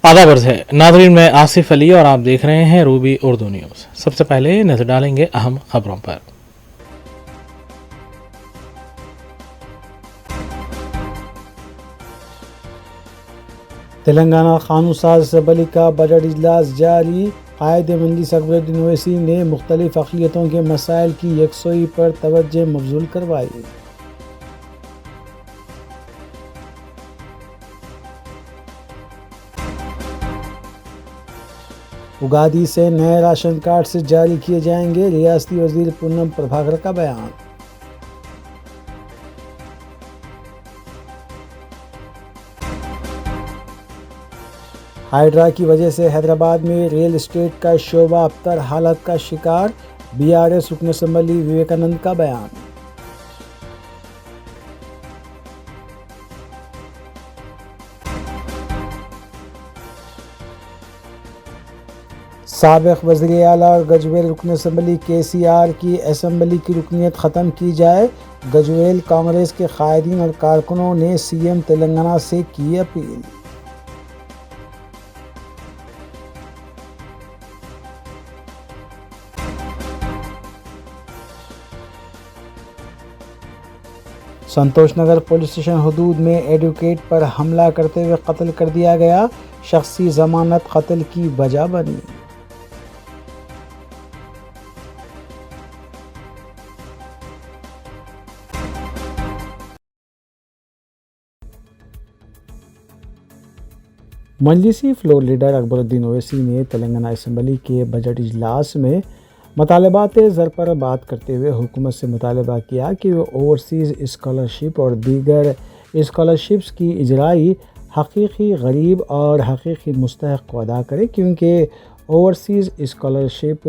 आदाब अर्ज़ है नाज़रीन, मैं आसिफ अली और आप देख रहे हैं रूबी उर्दू न्यूज़। सबसे पहले नजर डालेंगे अहम खबरों पर। तेलंगाना कानून साज असम्बली का बजट इजलास जारी। कायद मजलिस अकबरुद्दीन ओवैसी ने मुख्तलिफ अक़लियतों के मसाइल की यकसोई पर तवज्जो मबज़ूल करवाई। उगादी से नए राशन कार्ड से जारी किए जाएंगे, रियासती वज़ीर पूनम प्रभाकर का बयान। हाइड्रा की वजह से हैदराबाद में रियल एस्टेट का शोबा अबतर हालत का शिकार, बीआरएस रुकन असम्बली विवेकानंद का बयान। साबिक़ वज़ीर आला और गजवेल रुकन असम्बली KCR की असम्बली की रुकनीत ख़त्म की जाए। गजवेल कांग्रेस के कायदीन और कारकुनों ने CM तेलंगाना से की अपील। संतोषनगर पुलिस स्टेशन हदूद में एडवोकेट पर हमला करते हुए कत्ल कर दिया गया। शख्सी जमानत कत्ल की वजह बनी। मजलिसी फ्लोर लीडर अकबरुद्दीन ओवैसी ने तेलंगाना असम्बली के बजट इजलास में मतलबात ज़र पर बात करते हुए हुकूमत से मुतालबा किया कि वो ओवरसीज़ स्कॉलरशिप और दीगर स्कॉलरशिप्स की इजराई हकीकी गरीब और हकीकी मुस्तहक़ को अदा करे, क्योंकि ओवरसीज़ स्कॉलरशिप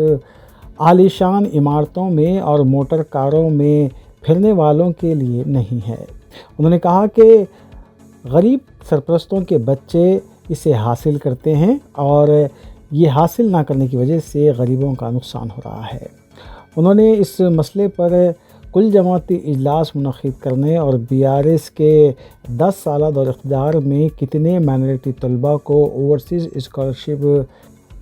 आलीशान इमारतों में और मोटर कारों में फिरने वालों के लिए नहीं है। उन्होंने कहा कि गरीब सरपरस्तों के बच्चे इसे हासिल करते हैं और ये हासिल ना करने की वजह से गरीबों का नुकसान हो रहा है। उन्होंने इस मसले पर कुल जमाती इजलास मुनक़िद करने और BRS के 10 साला दौर इक़्तिदार में कितने माइनॉरिटी तलबा को ओवरसीज़ स्कॉलरशिप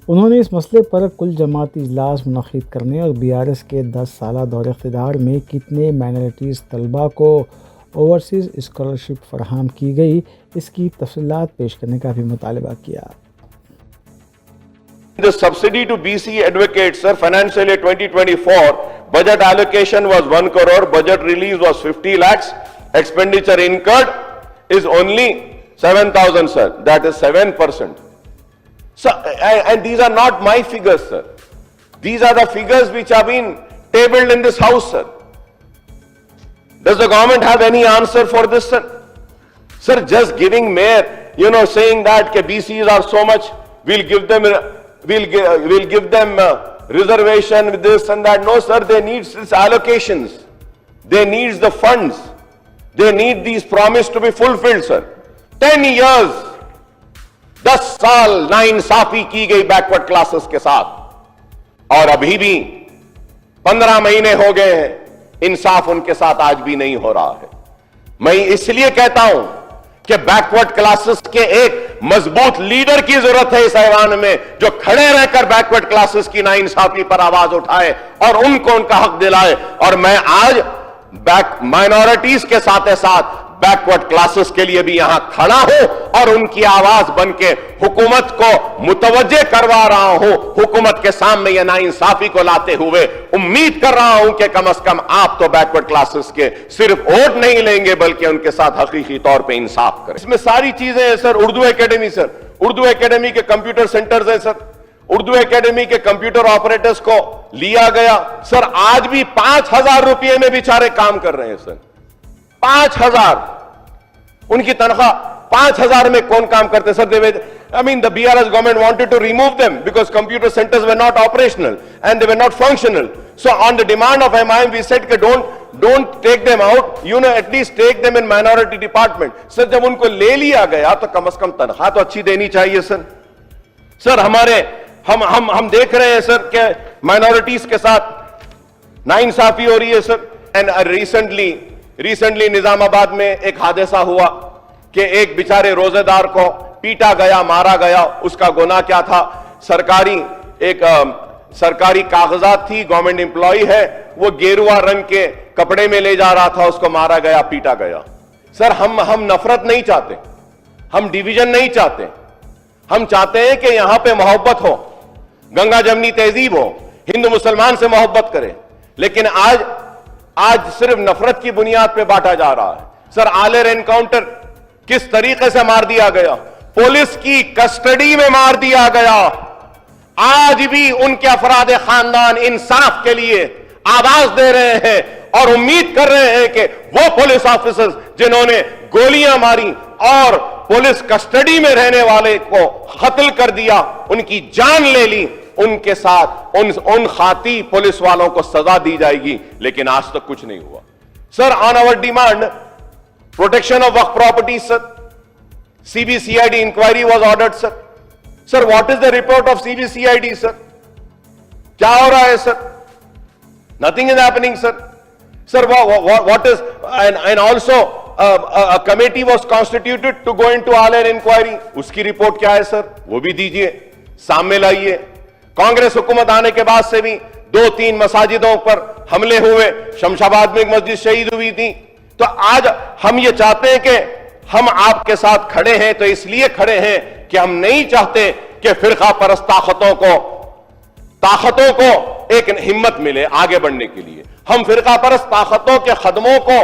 उन्होंने इस मसले पर कुल जमाती इजलास मुनक़िद करने और BRS के 10 साला दौर इक़्तिदार में कितने माइनॉरिटीज़ तलबा को ओवरसीज़ स्कॉलरशिप फराहम की गई, इसकी तफसीलात पेश करने का भी मुतालबा किया। The subsidy to BC advocates, sir, financial year 2024, budget allocation was 1 crore, budget release was 50 lakhs, expenditure incurred is only 7,000, sir. That is 7%. So, and these are not my figures, sir. These are the figures which have been tabled in this house, sir. Does the government have any answer for this, sir? Sir, just giving mere, saying that BCs are so much, we'll give them reservation with this and that. No, sir, they need these allocations. They need the funds. They need these promises to be fulfilled, sir. 10 years, 10 साल नाइंसाफी की गई backward classes के साथ और अभी भी 15 महीने हो गए हैं, इंसाफ उनके साथ आज भी नहीं हो रहा है। मैं इसलिए कहता हूं कि बैकवर्ड क्लासेस के एक मजबूत लीडर की जरूरत है इस ऐवान में, जो खड़े रहकर बैकवर्ड क्लासेस की नाइंसाफी पर आवाज उठाए और उनको उनका हक दिलाए। और मैं आज माइनॉरिटीज के साथ साथ बैकवर्ड क्लासेस के लिए भी यहां खड़ा हूं और उनकी आवाज बनके हुकूमत को मुतवज्जे करवा रहा हूं। हुकूमत के सामने यह नाइंसाफी को लाते हुए उम्मीद कर रहा हूं कि कम से कम आप तो बैकवर्ड क्लासेस के सिर्फ वोट नहीं लेंगे बल्कि उनके साथ हकीकी तौर पे इंसाफ करें। इसमें सारी चीजें हैं sir. Urdu academy, sir, Urdu academy के कंप्यूटर सेंटर्स हैं सर। उर्दू एकेडमी के कंप्यूटर ऑपरेटर्स को लिया गया सर, आज भी 5,000 रुपये में बेचारे काम कर रहे हैं सर। 5,000 उनकी तनख्वाह। 5,000 में कौन काम करते sir? the BRS government wanted to remove them because computer centers were not operational and they were not functional. So on the demand of MIM we said कि don't take them out, at least take them in minority department. Sir जब उनको ले लिया गया तो कम से कम तनख्वाह तो अच्छी देनी चाहिए सर। सर हम देख रहे हैं सर कि माइनॉरिटीज के साथ नाइंसाफी हो रही है सर। एंड रिसेंटली निजामाबाद में एक हादसा हुआ कि एक बेचारे रोजेदार को पीटा गया, मारा गया, उसका गुनाह क्या था? सरकारी कागजात थी, गवर्नमेंट एम्प्लॉय है, वो गेरुआ रंग के कपड़े में ले जा रहा था, उसको मारा गया, पीटा गया। सर हम नफरत नहीं चाहते, हम डिवीजन नहीं चाहते, हम चाहते हैं कि यहां पे मोहब्बत हो, गंगा जमनी तहजीब हो, हिंदू मुसलमान से मोहब्बत करें। लेकिन आज सिर्फ नफरत की बुनियाद पे बांटा जा रहा है। सर आलेर एनकाउंटर किस तरीके से मार दिया गया, पुलिस की कस्टडी में मार दिया गया। आज भी उनके अफराद खानदान इंसाफ के लिए आवाज दे रहे हैं और उम्मीद कर रहे हैं कि वो पुलिस ऑफिसर्स जिन्होंने गोलियां मारी और पुलिस कस्टडी में रहने वाले को कत्ल कर दिया, उनकी जान ले ली, उनके साथ उन खाती पुलिस वालों को सजा दी जाएगी। लेकिन आज तक कुछ नहीं हुआ। Sir on our demand protection of Waqf property, sir CBCID inquiry was ordered. Sir what is the report of CBCID? Sir क्या हो रहा है? Sir nothing is happening. Sir what is and also a committee was constituted to go into Aler inquiry, उसकी report क्या है? Sir वो भी दीजिए, सामने लाइए। कांग्रेस हुकूमत आने के बाद से भी 2-3 मसाजिदों पर हमले हुए, शमशाबाद में एक मस्जिद शहीद हुई थी। तो आज हम ये चाहते हैं कि हम आपके साथ खड़े हैं, तो इसलिए खड़े हैं कि हम नहीं चाहते कि फिरका परस्त ताकतों को एक हिम्मत मिले आगे बढ़ने के लिए। हम फिरका परस्त ताकतों के कदमों को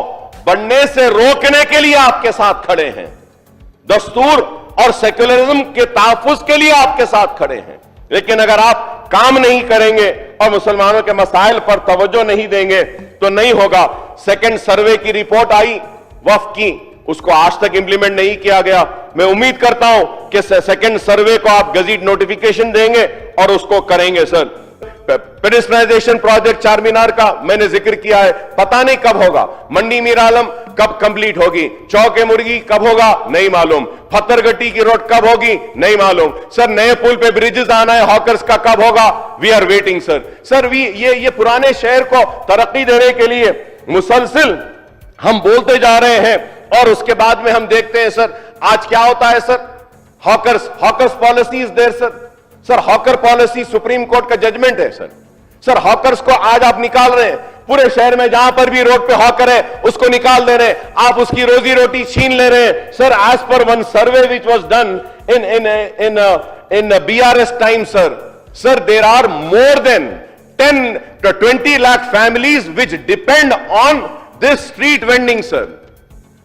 बढ़ने से रोकने के लिए आपके साथ खड़े हैं, दस्तूर और सेक्युलरिज्म के तहफ्फुज के लिए आपके साथ खड़े हैं। लेकिन अगर आप काम नहीं करेंगे और मुसलमानों के मसाइल पर तवज्जो नहीं देंगे तो नहीं होगा। सेकंड सर्वे की रिपोर्ट आई वक्फ की, उसको आज तक इंप्लीमेंट नहीं किया गया। मैं उम्मीद करता हूं कि सेकंड सर्वे को आप गजीट नोटिफिकेशन देंगे और उसको करेंगे। सर पेडिस्ट्राइजेशन प्रोजेक्ट चारमीनार का मैंने जिक्र किया है, पता नहीं कब होगा। मंडी मीर आलम कब कंप्लीट होगी, चौके मुर्गी कब होगा नहीं मालूम, फत्तरगट्टी की रोड कब होगी नहीं मालूम। सर नए पुल पे ब्रिजेस आना है, हॉकर्स का कब होगा, वी आर वेटिंग। सर ये पुराने शहर को तरक्की देने के लिए मुसलसिल हम बोलते जा रहे हैं और उसके बाद में हम देखते हैं सर आज क्या होता है। Sir hawkers policy is there. Sir hawker policy supreme court का जजमेंट है। सर हॉकर्स को आज आप निकाल रहे हैं, पूरे शहर में जहां पर भी रोड पे हॉकर है उसको निकाल दे रहे हैं, आप उसकी रोजी रोटी छीन ले रहे हैं। Sir as per one survey which was done in BRS time, sir there are more than 10 to 20 lakh families which depend on this street vending। Sir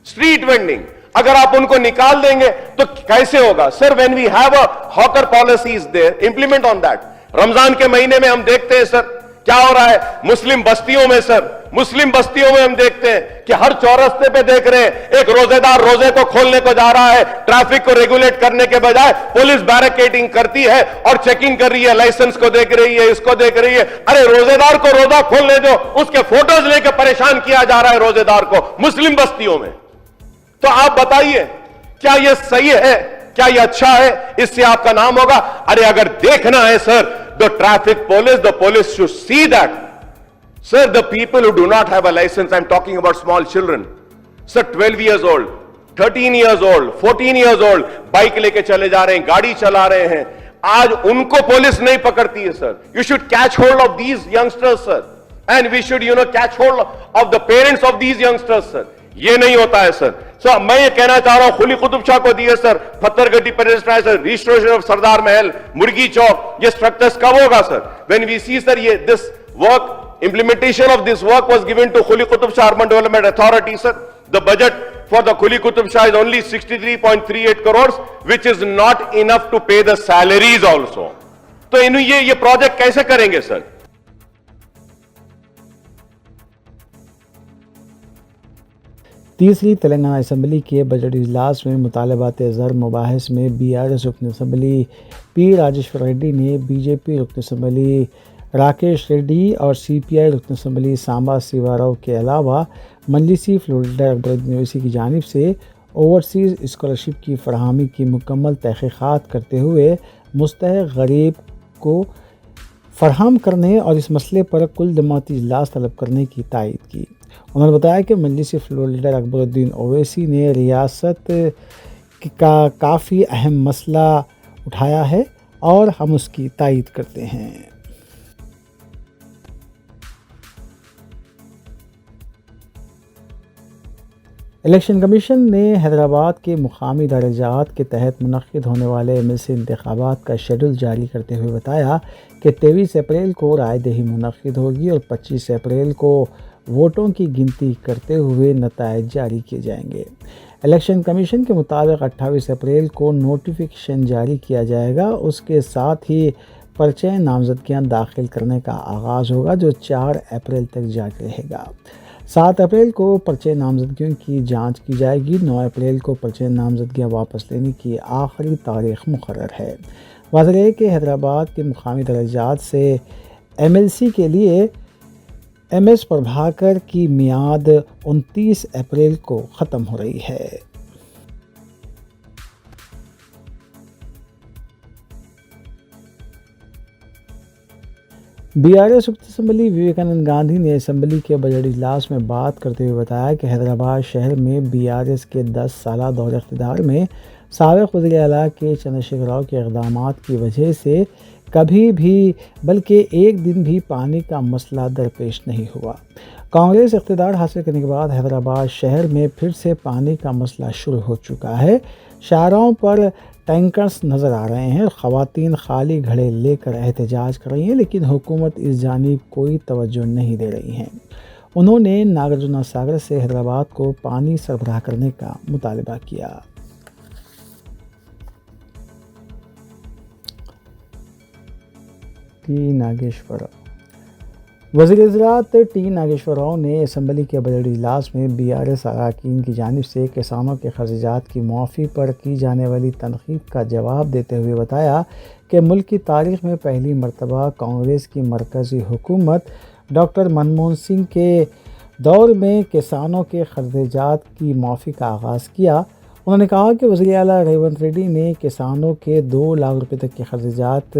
street vending अगर आप उनको निकाल देंगे तो कैसे होगा? Sir when we have a hawker policies there, implement on that. Ramzan के महीने में हम देखते हैं सर क्या हो रहा है मुस्लिम बस्तियों में। सर मुस्लिम बस्तियों में हम देखते हैं कि हर चौरस्ते पे देख रहे हैं एक रोजेदार रोजे को खोलने को जा रहा है, ट्रैफिक को रेगुलेट करने के बजाय पुलिस बैरिकेडिंग करती है और चेकिंग कर रही है, लाइसेंस को देख रही है, इसको देख रही है। अरे रोजेदार को रोजा खोलने दो, उसके फोटोज लेकर परेशान किया जा रहा है रोजेदार को मुस्लिम बस्तियों में। तो आप बताइए क्या यह सही है, क्या यह अच्छा है? इससे आपका नाम होगा। अरे अगर देखना है sir the traffic police, the police should see that sir the people who do not have a licence, I am talking about small children, sir 12 years old, 13 years old, 14 years old, bike लेके चले जा रहे हैं, गाड़ी चला रहे हैं, आज उनको पुलिस नहीं पकड़ती है। Sir you should catch hold of these youngsters sir, and we should catch hold of the parents of these youngsters. सर ये नहीं होता है। सर मैं ये कहना चाह रहा हूं कुली कुतुब शाह को दिए sir Patthargatti pedestrianisation, restoration of Sardar Mahal, Murgi Chowk, ये स्ट्रक्चर्स कब होगा? Sir when we see sir ये this work, implementation of this work was given to Quli Qutub Shah Urban Development Authority, sir. The budget for the Quli Qutub Shah is only 63.38 crores, which is not enough to pay the salaries also. तो इन ये project कैसे करेंगे sir? तीसरी Telangana assembly के budget इजलास में मुतालबात ज़र मुबाहिस में BRS रुकन असम्बली P राजेश्वर रेड्डी ने BJP रुकन असम्बली राकेश रेड्डी और CPI रुकन असम्बली सांबा शिवाराव के अलावा मजलिसी फ्लोरिडा यूनिवर्सिटी की जानिब से ओवरसीज़ स्कॉलरशिप की फरहमी की मुकम्मल तहक़ीक़ात करते हुए मुस्तहिक़ गरीब को फराहम करने और इस मसले पर कुल जमाती इजलास तलब करने की तायद की। उन्होंने बताया कि मजलिसी फ्लोर लीडर अकबरुद्दीन ओवैसी ने रियासत का काफ़ी अहम मसला उठाया है और हम उसकी तायीद करते हैं। इलेक्शन कमीशन ने हैदराबाद के मुकामी दर्जात के तहत मुनक्किद होने वाले एमएलसी इंतखाबात का शेड्यूल जारी करते हुए बताया कि 23 अप्रैल को रायदही मुनक्किद होगी और 25 अप्रैल को वोटों की गिनती करते हुए नताइज जारी किए जाएंगे। इलेक्शन कमीशन के मुताबिक 28 अप्रैल को नोटिफिकेशन जारी किया जाएगा। उसके साथ ही पर्चे नामजदगियाँ दाखिल करने का आगाज़ होगा जो 4 अप्रैल तक जारी रहेगा। 7 अप्रैल को पर्चे नामजदगियों की जांच की जाएगी। 9 अप्रैल को पर्चे नामजदगियाँ वापस लेने की आखिरी तारीख मुकर्रर है। वाज़ेह है कि हैदराबाद के मुकामी दर्जात से एमएलसी के लिए एमएस प्रभाकर की मियाद 29 अप्रैल को ख़त्म हो रही है। बीआरएस उक्त असम्बली विवेकानंद गांधी ने असम्बली के बजट इजलास में बात करते हुए बताया कि हैदराबाद शहर में बीआरएस के 10 साला दौर इख्तिदार में साबिक़ वज़ीर आला के चंद्रशेखर राव के इक़दामात की वजह से कभी भी बल्कि एक दिन भी पानी का मसला दरपेश नहीं हुआ। कांग्रेस इक़्तिदार हासिल करने के बाद हैदराबाद शहर में फिर से पानी का मसला शुरू हो चुका है। शाहराहों पर टैंकर्स नज़र आ रहे हैं। ख़वातीन खाली घड़े लेकर एहतजाज कर रही हैं, लेकिन हुकूमत इस जानिब कोई तवज्जो नहीं दे रही हैं। उन्होंने नागार्जुना सागर से हैदराबाद को पानी सरबराह करने का मुतालबा किया। टी नागेश्वर राव वज़ीर ज़राअत टी नागेश्वर राव ने असम्बली के बजट इजलास में बीआरएस अरकान की जानिब से किसानों के खर्चात की मुआफ़ी पर की जाने वाली तनक़ीद का जवाब देते हुए बताया कि मुल्क की तारीख़ में पहली मरतबा कांग्रेस की मरकज़ी हुकूमत डॉक्टर मनमोहन सिंह के दौर में किसानों के खर्चात की मुआफ़ी का आगाज़ किया। उन्होंने कहा कि वज़ीर आला रेवंत रेड्डी ने किसानों के 2 लाख रुपए तक के खर्चात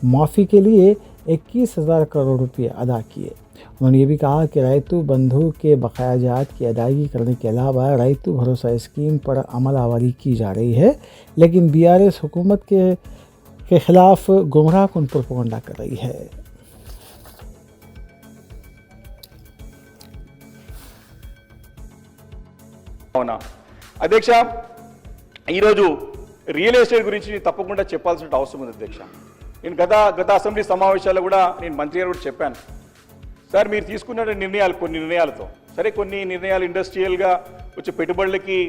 मुआफ़ी के लिए 21,000 करोड़ रुपये अदा किए। उन्होंने ये भी कहा कि रैतु बंधु के बकायाजात की अदायगी करने के अलावा रैतु भरोसा स्कीम पर अमल आवारी की जा रही है, लेकिन बीआरएस हुकूमत के ख़िलाफ़ गुमराह कुन प्रोपेगेंडा कर रही है। అధ్యక్ష, ఈరోజు రియల్ ఎస్టేట్ గురించి తప్పకుండా చెప్పాల్సిన అవసరం ఉంది అధ్యక్ష. నేను గత అసెంబ్లీ సమావేశాల్లో కూడా నేను మంత్రి గారు కూడా చెప్పాను. సార్ మీరు తీసుకున్న కొన్ని నిర్ణయాలతో సరే కొన్ని నిర్ణయాలు ఇండస్ట్రియల్గా వచ్చే పెట్టుబడులకి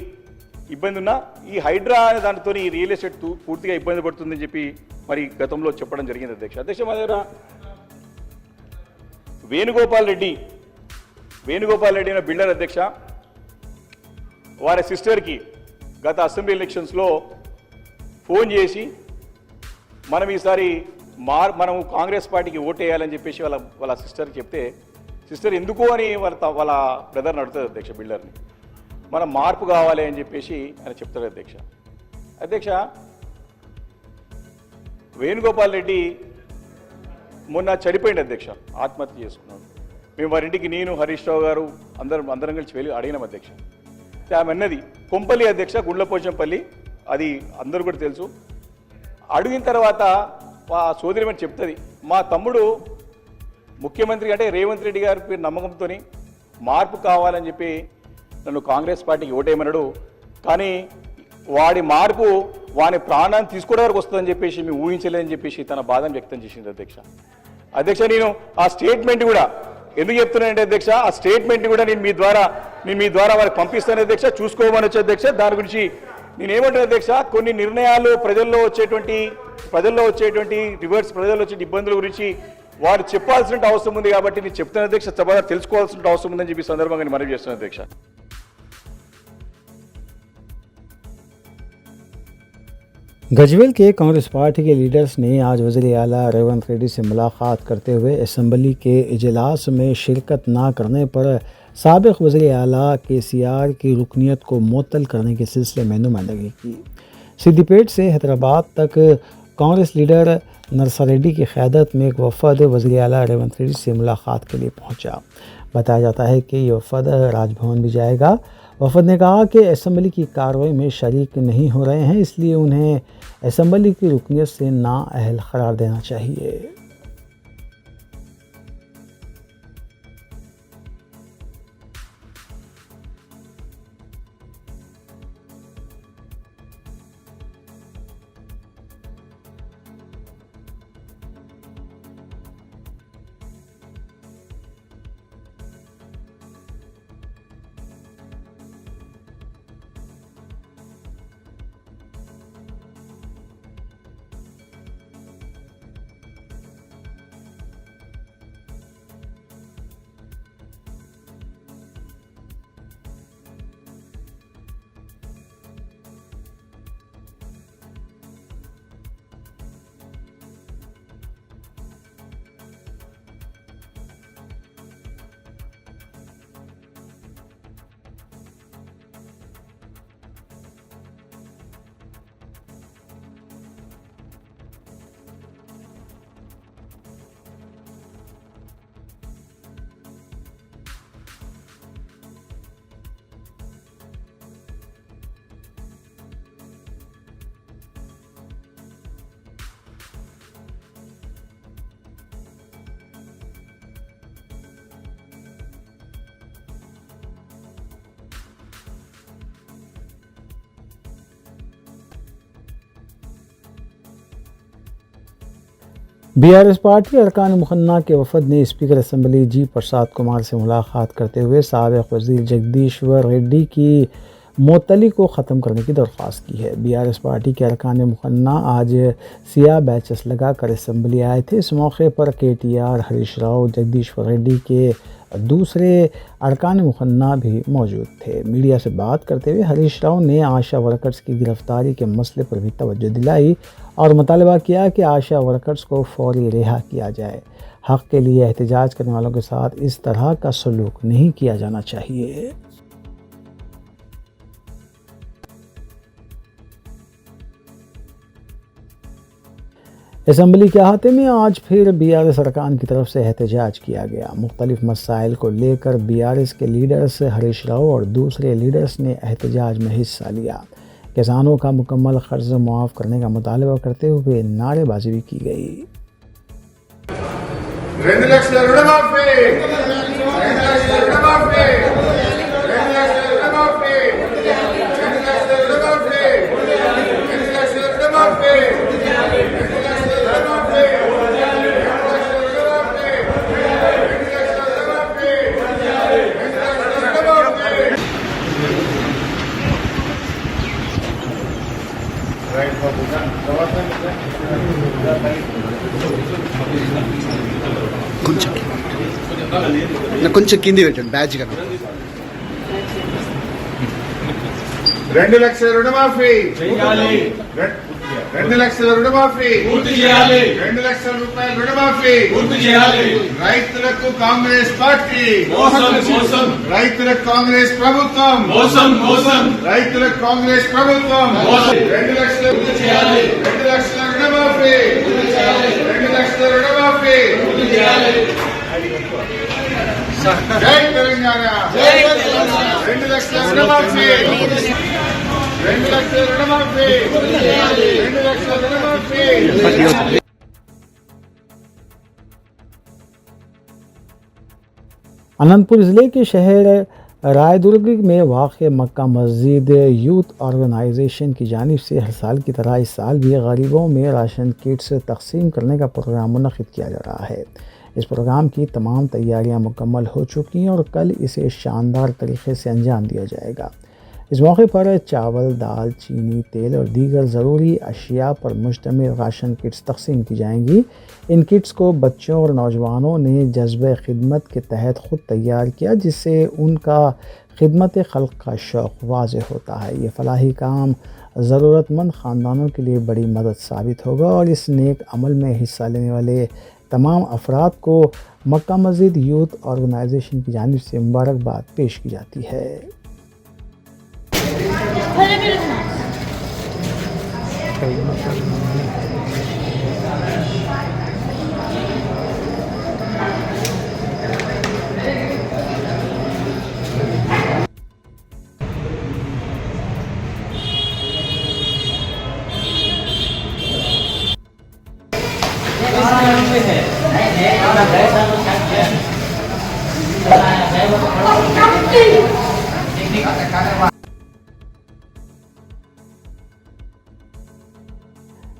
ఇబ్బంది ఉన్నా ఈ హైడ్రా అనే దానితో ఈ రియల్ ఎస్టేట్ పూర్తిగా ఇబ్బంది పడుతుందని చెప్పి మరి గతంలో చెప్పడం జరిగింది అధ్యక్ష. అధ్యక్ష, మా దగ్గర వేణుగోపాల్ రెడ్డి అనే బిల్డర్ అధ్యక్ష, వారి సిస్టర్కి గత అసెంబ్లీ ఎలక్షన్స్లో ఫోన్ చేసి మనం ఈసారి మనము కాంగ్రెస్ పార్టీకి ఓటేయాలని చెప్పేసి వాళ్ళ సిస్టర్కి చెప్తే, సిస్టర్ ఎందుకు అని వాళ్ళ బ్రదర్ని అడుగుతుంది అధ్యక్ష, బిల్డర్ని. మనం మార్పు కావాలి అని చెప్పేసి ఆయన చెప్తాడు అధ్యక్ష. అధ్యక్ష, వేణుగోపాల్ రెడ్డి మొన్న చనిపోయింది అధ్యక్ష, ఆత్మహత్య చేసుకున్నాడు. మేము వారింటికి నేను హరీష్ రావు గారు అందరం కలిసి వెళ్ళి అడిగినాం అధ్యక్ష. ఆమె అన్నది కొంపల్లి అధ్యక్ష, గుండ్లపోచంపల్లి, అది అందరూ కూడా తెలుసు. అడిగిన తర్వాత ఆ సోదరిమని చెప్తుంది, మా తమ్ముడు ముఖ్యమంత్రి అంటే రేవంత్ రెడ్డి గారి పేరు నమ్మకంతో మార్పు కావాలని చెప్పి నన్ను కాంగ్రెస్ పార్టీకి ఓటేయమన్నాడు. కానీ వాడి మార్పు వాని ప్రాణాన్ని తీసుకోవడం వరకు వస్తుందని చెప్పేసి మేము ఊహించలేదని చెప్పేసి తన బాధను వ్యక్తం చేసింది అధ్యక్ష. అధ్యక్ష, నేను ఆ స్టేట్మెంట్ కూడా ఎందుకు చెప్తున్నానంటే అధ్యక్ష, ఆ స్టేట్మెంట్ కూడా నేను మీ ద్వారా వారికి పంపిస్తాను అధ్యక్ష, చూసుకోమని వచ్చే అధ్యక్ష. దాని గురించి నేనేమంటాను అధ్యక్ష, కొన్ని నిర్ణయాలు ప్రజల్లో వచ్చేటువంటి రివర్స్ ప్రజల్లో వచ్చే ఇబ్బందుల గురించి వారు చెప్పాల్సిన అవసరం ఉంది కాబట్టి నేను చెప్తాను అధ్యక్ష, తెలుసుకోవాల్సిన అవసరం ఉందని చెప్పి సందర్భంగా నేను మనవి చేస్తాను అధ్యక్ష. गजवेल के कांग्रेस पार्टी के लीडर्स ने आज वज़ीर आला रेवंत रेड्डी से मुलाकात करते हुए असम्बली के इजलास में शिरकत ना करने पर साबिक़ वज़ीर आला KCR की रुकनीत को मुअत्तल करने के सिलसिले में नुमाइंदगी की। सिद्दीपेट से हैदराबाद तक कांग्रेस लीडर नरसा रेड्डी की क़यादत में एक वफ़द वज़ीर आला रेवंत रेड्डी से मुलाकात के लिए पहुँचा। बताया जाता है कि ये वफ़द राजभवन भी जाएगा। वफद ने कहा कि असम्बली की कार्रवाई में शरीक नहीं हो रहे हैं, इसलिए उन्हें असम्बली की रुकनीत से नाअहल करार देना चाहिए। BRS पार्टी अरकान मुखन्ना के वफद ने स्पीकर असम्बली जी प्रसाद कुमार से मुलाकात करते हुए साबिक़ वज़ीर जगदीश्वर रेड्डी की मुअत्तली को ख़त्म करने की दरख्वास्त की है। BRS पार्टी के अरकान मुखन्ना आज सियाह बैचेस लगाकर असम्बली आए थे। इस मौके पर KTR, हरीश राव, जगदीश्वर रेड्डी के दूसरे अरकान मुखन्ना भी मौजूद थे। मीडिया से बात करते हुए हरीश राव ने आशा वर्कर्स की गिरफ्तारी के मसले पर भी तवज्जो दिलाई और मुतालबा किया कि आशा वर्कर्स को फौरी रिहा किया जाए। हक़ के लिए एहतजाज करने वालों के साथ इस तरह का सलूक नहीं किया जाना चाहिए। असम्बली के अहाते में आज फिर BRS अरकान की तरफ से एहतजाज किया गया। मुख्तलिफ मसाइल को लेकर BRS के लीडर्स हरीश राव और दूसरे लीडर्स ने एहतजाज में हिस्सा लिया। किसानों का मुकम्मल कर्ज मुआफ़ करने का मुतालबा करते हुए नारेबाजी भी की गई। కొంచెం కింది పెట్టండి బ్యాచ్ కదా 2 లక్షల రుణమాఫీ చేయాలి 2 లక్షల రుణమాఫీ పూర్తి చేయాలి 2 లక్షల రూపాయల రుణమాఫీ పూర్తి చేయాలి రైతులకు కాంగ్రెస్ పార్టీ మోసం మోసం రైతులకు కాంగ్రెస్ ప్రభుత్వం మోసం మోసం రైతులకు కాంగ్రెస్ ప్రభుత్వం మోసం 2 లక్షల పూర్తి చేయాలి 2 లక్షల రుణమాఫీ పూర్తి చేయాలి 2 లక్షల రుణమాఫీ పూర్తి చేయాలి జై తెలంగాణ జై తెలంగాణ 2 లక్షల రుణమాఫీ 2 లక్షల రుణమాఫీ 2 లక్షల రుణమాఫీ। अनंतपुर ज़िले के शहर रायदुर्ग में वाक़ मक्का मस्जिद यूथ ऑर्गेनाइजेशन की जानिब से हर साल की तरह इस साल भी गरीबों में राशन किट्स तकसीम करने का प्रोग्राम मुनक़िद किया जा रहा है। इस प्रोग्राम की तमाम तैयारियां मुकम्मल हो चुकी हैं और कल इसे शानदार तरीके से अंजाम दिया जाएगा। इस मौके पर चावल, दाल, चीनी, तेल और दीगर ज़रूरी अशिया पर मुश्तमिल राशन किट्स तकसीम की जाएंगी। इन किट्स को बच्चों और नौजवानों ने जज्बे खिदमत के तहत ख़ुद तैयार किया, जिससे उनका खिदमत खल्क़ का शौक़ वाज़ेह होता है। ये फ़लाही काम ज़रूरतमंद ख़ानदानों के लिए बड़ी मदद साबित होगा और इस नेक अमल में हिस्सा लेने वाले तमाम अफराद को मक्का मस्जिद यूथ ऑर्गेनाइजेशन की जानिब से मुबारकबाद पेश की जाती है।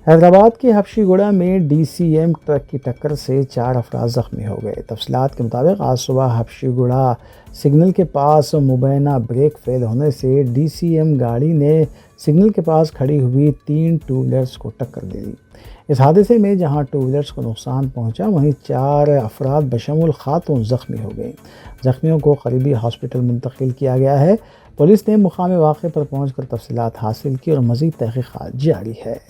हैदराबाद के हबशीगुड़ा में डीसीएम ट्रक की टक्कर से 4 अफराद ज़ख्मी हो गए। तफसीलात के मुताबिक आज सुबह हबशीगुड़ा सिग्नल के पास मुबैना ब्रेक फेल होने से डीसीएम गाड़ी ने सिग्नल के पास खड़ी हुई 3 टू व्हीलर्स को टक्कर दे दी। इस हादसे में जहां टू व्हीलर्स को नुकसान पहुंचा, वहीं 4 अफराद बशमुल खातून ज़ख्मी हो गए। ज़ख्मियों को करीबी हॉस्पिटल मुंतकिल किया गया है। पुलिस ने मुकाम वाक़े पर पहुँच कर तफसीलात हासिल की और मज़ीद तहक़ीक़ात जारी है।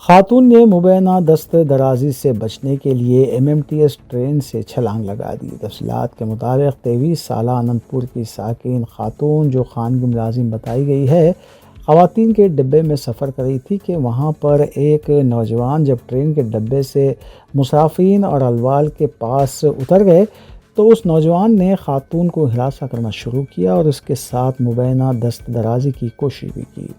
खातून ने मुबैना दस्त दराजी से बचने के लिए एमएमटीएस ट्रेन से छलांग लगा दी। तफसीलात के मुताबिक 23 साल आनंदपुर की साकिन खातून, जो खानगी मुलाजिम बताई गई है, ख़वातीन के डिब्बे में सफ़र कर रही थी कि वहाँ पर एक नौजवान जब ट्रेन के डिब्बे से मुसाफिरीन और अलवाल के पास उतर गए तो उस नौजवान ने खातून को हिरासा करना शुरू किया और उसके साथ मुबैना दस्त दराजी की कोशिश भी की।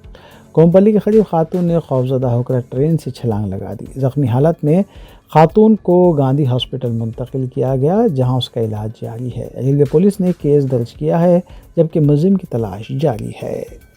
कोम्पली के करीब खातून ने खौफजदा होकर ट्रेन से छलांग लगा दी। ज़ख्मी हालत में खातून को गांधी हॉस्पिटल मुंतकिल किया गया, जहां उसका इलाज जारी है। रेलवे पुलिस ने केस दर्ज किया है, जबकि मुलजिम की तलाश जारी है।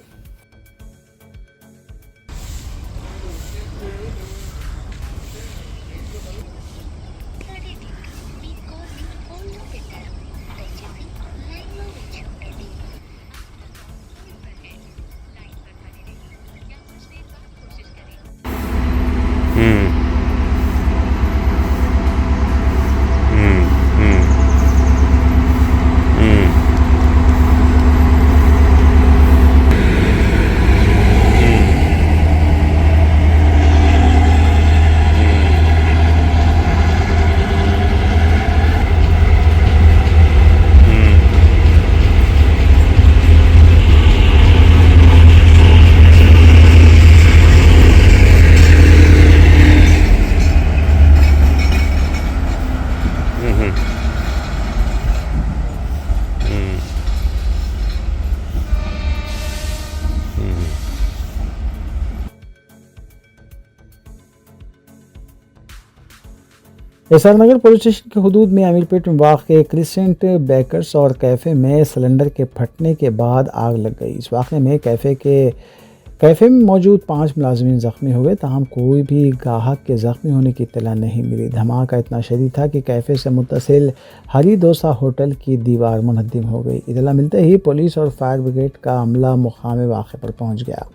एसआर नगर पुलिस स्टेशन के हुदूद में अमीरपेट में वाक़ क्रिसेंट बेकर्स और कैफ़े में सिलेंडर के फटने के बाद आग लग गई। इस वाक़े में कैफ़े में मौजूद 5 मुलाजिमीन ज़ख्मी हुए, ताहम कोई भी गाहक के ज़ख्मी होने की इत्तला नहीं मिली। धमाका इतना शदीद था कि कैफ़े से मुत्तसिल हरी डोसा होटल की दीवार मुनहद्दिम हो गई। इत्तला मिलते ही पुलिस और फायर ब्रिगेड का अमला मुकाम वाक़े पर पहुँच गया।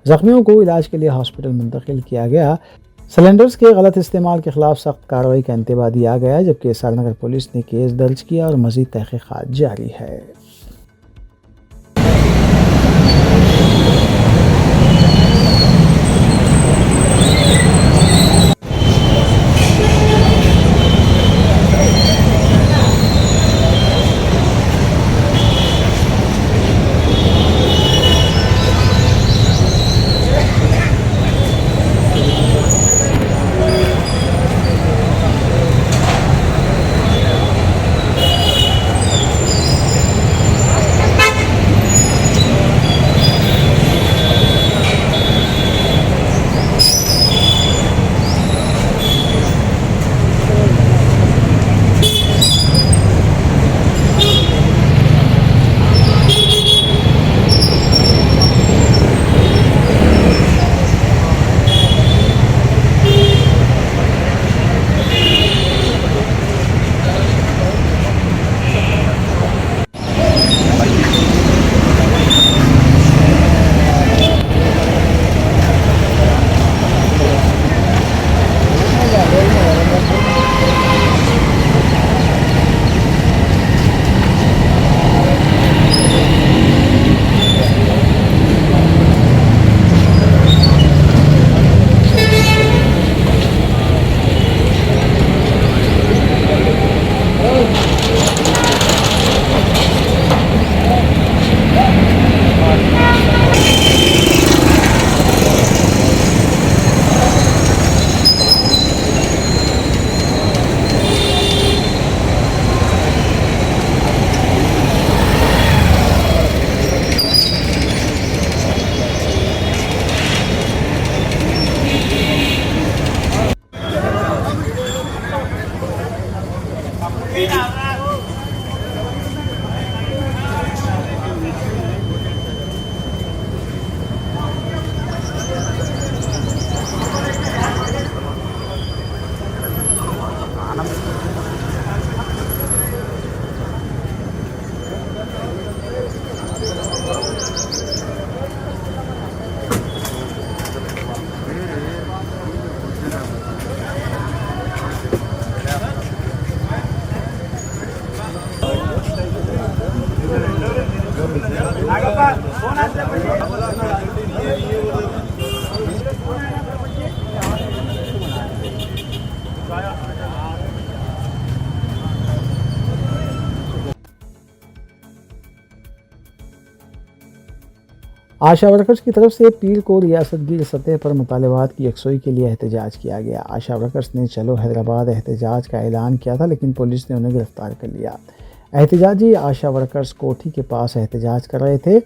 ज़ख्मियों को इलाज के लिए हॉस्पिटल मुंतकिल किया गया। सिलेंडर्स के गलत इस्तेमाल के खिलाफ सख्त कार्रवाई का इंतबाह दिया गया, जबकि एसआर नगर पुलिस ने केस दर्ज किया और मज़ीद तहक़ीक़ात जारी है। आशा वर्कर्स की तरफ से पीर को रियासतगीर सतह पर मुतालबात की यकसोई के लिए एहतजाज किया गया। आशा वर्कर्स ने चलो हैदराबाद एहतजाज का ऐलान किया था, लेकिन पुलिस ने उन्हें गिरफ्तार कर लिया। एहतजाजी आशा वर्कर्स कोठी के पास एहतजाज कर रहे थे।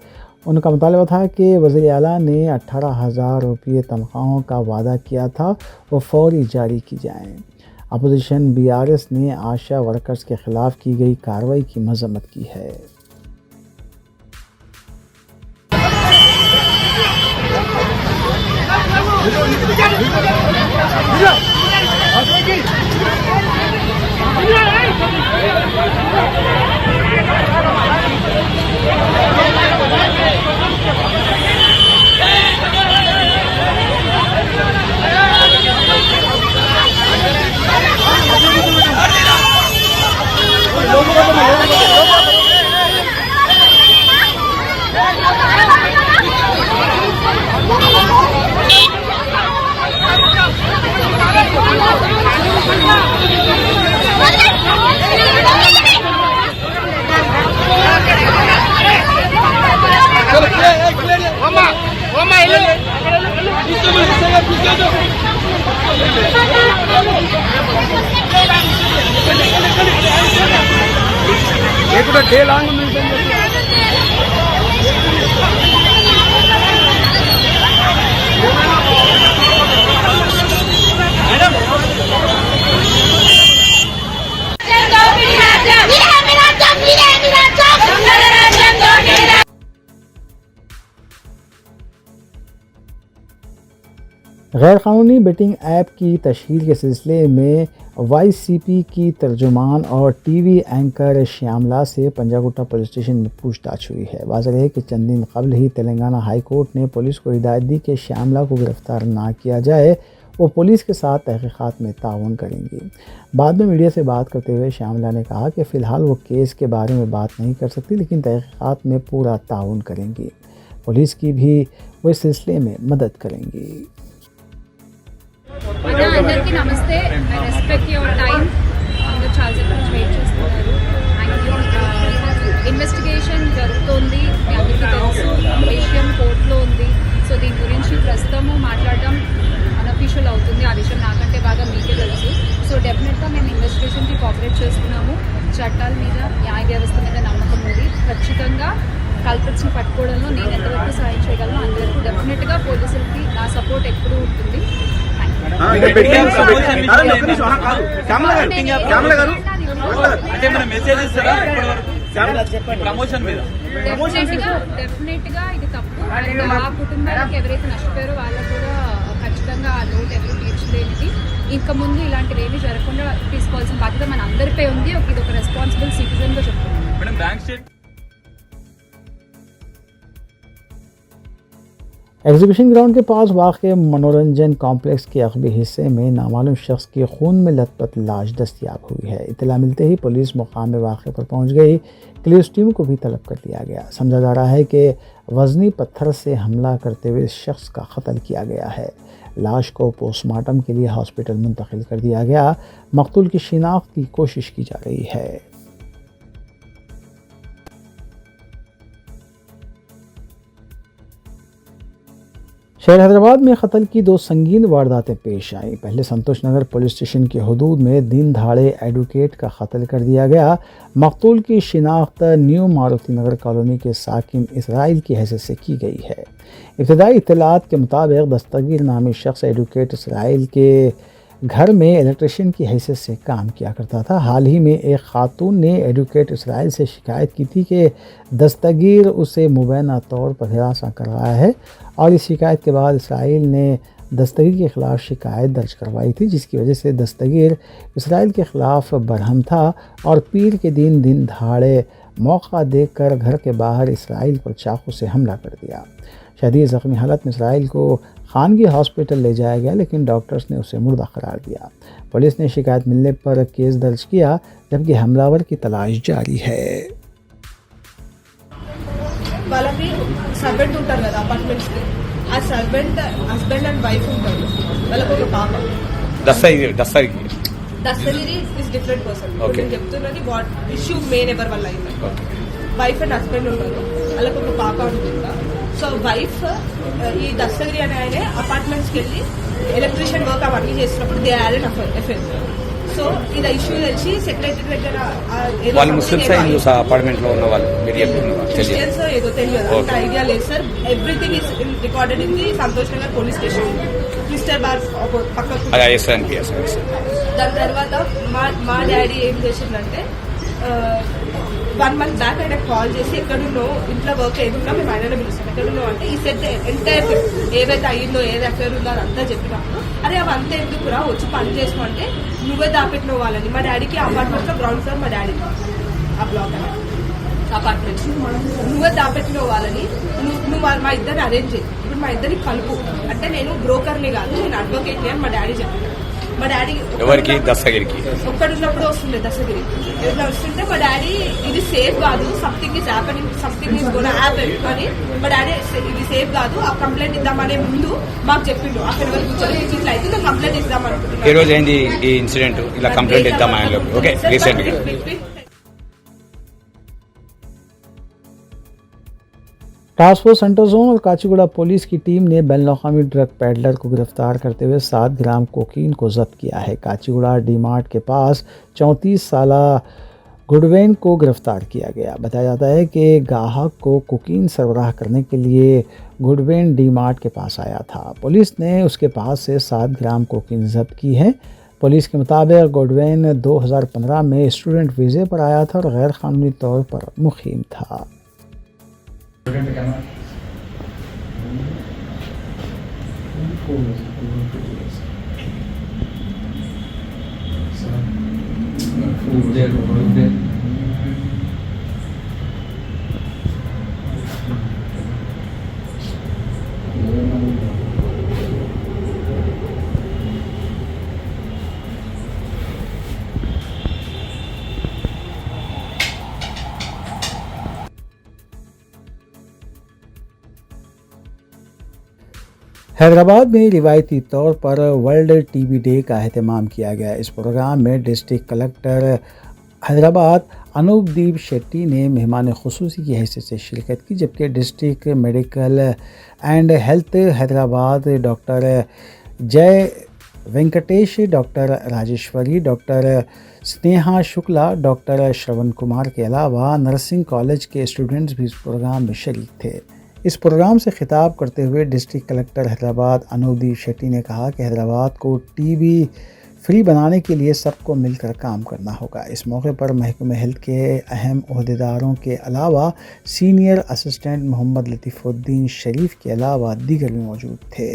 उनका मुतालबा था कि वज़ीर आला ने 18,000 रुपये तनख्वाहों का वादा किया था, वो फौरी जारी की जाएँ। अपोजिशन BRS ने आशा वर्कर्स के ख़िलाफ़ की गई कार्रवाई की मज़म्मत की है। गैर कानूनी बेटिंग ऐप की तशहीर के सिलसिले में YCP की तर्जुमान और TV एंकर श्यामला से पंजागुट्टा पुलिस स्टेशन में पूछताछ हुई है। वाज़ेह है कि चंद दिन कबल ही तेलंगाना हाई कोर्ट ने पुलिस को हिदायत दी कि श्यामला को गिरफ्तार ना किया जाए, वो पुलिस के साथ तहकीकात में ताउन करेंगी। बाद में मीडिया से बात करते हुए श्यामला ने कहा कि फ़िलहाल वो केस के बारे में बात नहीं कर सकती, लेकिन तहकीकात में पूरा ताउन करेंगी। पुलिस की भी वो इस सिलसिले में मदद करेंगी। అందరికీ నమస్తే. I respect your time. అందరూ చాలాసేపు వెయిట్ చేస్తున్నారు. ఇన్వెస్టిగేషన్ జరుగుతోంది, మీ అందరికీ తెలుసు. విషయం కోర్టులో ఉంది. సో దీని గురించి ప్రస్తుతము మాట్లాడడం అన్అఫీషియల్ అవుతుంది. ఆ విషయం నాకంటే బాగా మీకే తెలుసు. సో డెఫినెట్గా మేము ఇన్వెస్టిగేషన్కి కోఆపరేట్ చేస్తున్నాము. చట్టాల మీద, న్యాయ వ్యవస్థ మీద నమ్మకం ఉంది. ఖచ్చితంగా కల్ప్రిట్స్ని పట్టుకోవడంలో నేను ఎంతవరకు సాయం చేయగలను అంతవరకు డెఫినెట్గా పోలీసులకి నా సపోర్ట్ ఎప్పుడూ ఉంటుంది. డెఫినెట్ గా ఇది తప్పు. ఆ కుటుంబానికి ఎవరైతే నష్టపోయారో వాళ్ళకు కూడా ఖచ్చితంగా ఆ లోటు ఎవరు తీర్చలేనిది. ఇంకా ముందు ఇలాంటివి ఏమీ జరగకుండా తీసుకోవాల్సిన బాధ్యత మన అందరిపై ఉంది. ఇది ఒక రెస్పాన్సిబుల్ సిటిజన్ గా చెప్తున్నాను. एग्जीबिशन ग्राउंड के पास वाक़ मनोरंजन कॉम्प्लेक्स के अगबी हिस्से में नामालूम शख्स की खून में लथपथ लाश दस्तियाब हुई है। इत्तला मिलते ही पुलिस मकाम में वाक़े पर पहुंच गई। पुलिस टीम को भी तलब कर लिया गया। समझा जा रहा है कि वज़नी पत्थर से हमला करते हुए इस शख्स का कत्ल किया गया है। लाश को पोस्टमार्टम के लिए हॉस्पिटल मुंतकिल कर दिया गया। मकतूल की शिनाख्त की कोशिश की जा रही है। शहर हैदराबाद में कत्ल की दो संगीन वारदातें पेश आईं। पहले संतोष नगर पुलिस स्टेशन की हदूद में दिन दहाड़े एडवोकेट का कत्ल कर दिया गया। मकतूल की शिनाख्त न्यू मारुति नगर कॉलोनी के साकिन इसराइल की हैसियत से की गई है। इब्तदाई इत्तलात के मुताबिक दस्तगीर नामी शख्स एडवोकेट इसराइल के घर में इलेक्ट्रिशियन की हैसियत से काम किया करता था। हाल ही में एक खातून ने एडवोकेट इसराइल से शिकायत की थी कि दस्तगीर उसे मुबैना तौर पर हिरासा कर रहा है, और इस शिकायत के बाद इसराइल ने दस्तगीर के ख़िलाफ़ शिकायत दर्ज करवाई थी, जिसकी वजह से दस्तगीर इसराइल के ख़िलाफ़ बरहम था और पीर के दिन दहाड़े मौका देखकर घर के बाहर इसराइल पर चाकू से हमला कर दिया। शदीद ज़ख्मी हालत में इसराइल को खानगी हॉस्पिटल ले जाया गया, लेकिन डॉक्टर्स ने उसे मुर्दा करार दिया। पुलिस ने शिकायत मिलने पर केस दर्ज किया, जबकि हमलावर की तलाश जारी है। వాళ్ళకి సర్వెంట్ ఉంటారు కదా అపార్ట్మెంట్స్కి, ఆ సర్వెంట్ హస్బెండ్ అండ్ వైఫ్ ఉంటారు, వాళ్ళకు ఒక పాప. Dastagiri is different person. నేను చెప్తున్నది వాట్ ఇష్యూ మెయిన్ ఎవరి వల్ల అయింది. వైఫ్ అండ్ హస్బెండ్ ఉంటారు, వాళ్ళకు ఒక పాప ఉంటుందా. సో వైఫ్ ఈ దస్తగిరి అనే ఆయన అపార్ట్మెంట్స్కి వెళ్ళి ఎలక్ట్రీషియన్ వర్క్ అవన్నీ చేసినప్పుడు they had an affair. So ఇది ఇష్యూ తెలిసి సెక్రటరీ దగ్గర వాళ్ళు ముస్లిమ్స్ అపార్ట్మెంట్ లో ఉన్న వాళ్ళు క్రిస్టియన్స్ ఏదో తెలియదు, అంత ఐడియా లేదు sir. Everything is recorded in the Santosh Nagar police station, crystal bar పక్కకు. దాని తర్వాత మా డాడీ ఏం చేసిందంటే 1 month బ్యాక్ ఆయన కాల్ చేసి ఎక్కడున్నో ఇంట్లో వర్క్ ఏదున్నా మేము ఆయననే పిలుస్తాం, ఎక్కడున్నో అంటే ఈ సెట్ ఎంటైర్ ఏవైతే అయ్యిందో ఏది అఫేర్ ఉందో అదంతా చెప్పినప్పుడు అరే అవంతా ఎందుకురా వచ్చి పని చేసుకోంటే నువ్వే దాపెట్టిన వాళ్ళని. మా డాడీకి అపార్ట్మెంట్స్ లో గ్రౌండ్ ఫ్లోర్ మా డాడీ ఆ బ్లాక్ అపార్ట్మెంట్స్ నువ్వే దాపెట్టిన వాళ్ళని నువ్వు మా ఇద్దరిని అరేంజ్ చేయి, ఇప్పుడు మా ఇద్దరిని కలుపు అంటే నేను బ్రోకర్ని కాదు నేను అడ్వకేట్ని అని మా డాడీ చెప్పాను. మా డాడీ ఎవరికి దస్తగిరికి ఒక్కడున్నప్పుడు వస్తుండే దస్తగిరి ఇట్లా వస్తుంటే మా డాడీ ఇది సేఫ్ కాదు, something is happening, something is gonna happen అని మా డాడీ ఇది సేఫ్ కాదు ఆ కంప్లైంట్ ఇద్దామనే ముందు మాకు చెప్పిండు. అక్కడ వరకు కూర్చొని ఇట్లా అయితే మేము కంప్లైంట్ ఇద్దాం అనుకుంటున్నాం. ఈ రోజు ఏంది ఈ ఇన్సిడెంట్ ఇలా కంప్లైంట్ ఇద్దాం ఆయన. ఓకే రీసెంట్ గా टास्क फोर्स सेंटर जोन और काचीगुड़ा पुलिस की टीम ने बैनुल-अक़वामी ड्रग पैडलर को गिरफ्तार करते हुए 7 ग्राम कोकीन को जब्त किया है। काचीगुड़ा डी-मार्ट के पास 34 साला गुडवेन को गिरफ्तार किया गया। बताया जाता है कि ग्राहक को कोकीन सरबराह करने के लिए गुडवेन डी-मार्ट के पास आया था। पुलिस ने उसके पास से 7 ग्राम कोकीन जब्त की है। पुलिस के मुताबिक गुडवेन 2015 में स्टूडेंट वीज़े पर आया था और गैर कानूनी तौर पर मुक़ीम था। हैदराबाद में रिवायती तौर पर वर्ल्ड टीबी डे का अहतमाम किया गया। इस प्रोग्राम में डिस्ट्रिक्ट कलेक्टर हैदराबाद अनूपदीप शेट्टी ने मेहमान खुसूसी की हैसियत से शिरकत की, जबकि district medical and health Hyderabad doctor Jai Venkatesh, doctor Rajeshwari, doctor Sneha Shukla, doctor Shravan Kumar के अलावा नर्सिंग कॉलेज के स्टूडेंट्स भी इस प्रोग्राम में शरीक थे। इस प्रोग्राम से खिताब करते हुए डिस्ट्रिक्ट कलेक्टर हैदराबाद अनूपदीप शेट्टी ने कहा कि हैदराबाद को टीबी फ्री बनाने के लिए सबको मिलकर काम करना होगा। इस मौके पर महकमे हेल्थ के अहम ओहदेदारों के अलावा सीनियर असिस्टेंट मोहम्मद लतीफ़ुद्दीन शरीफ के अलावा दीगर भी मौजूद थे।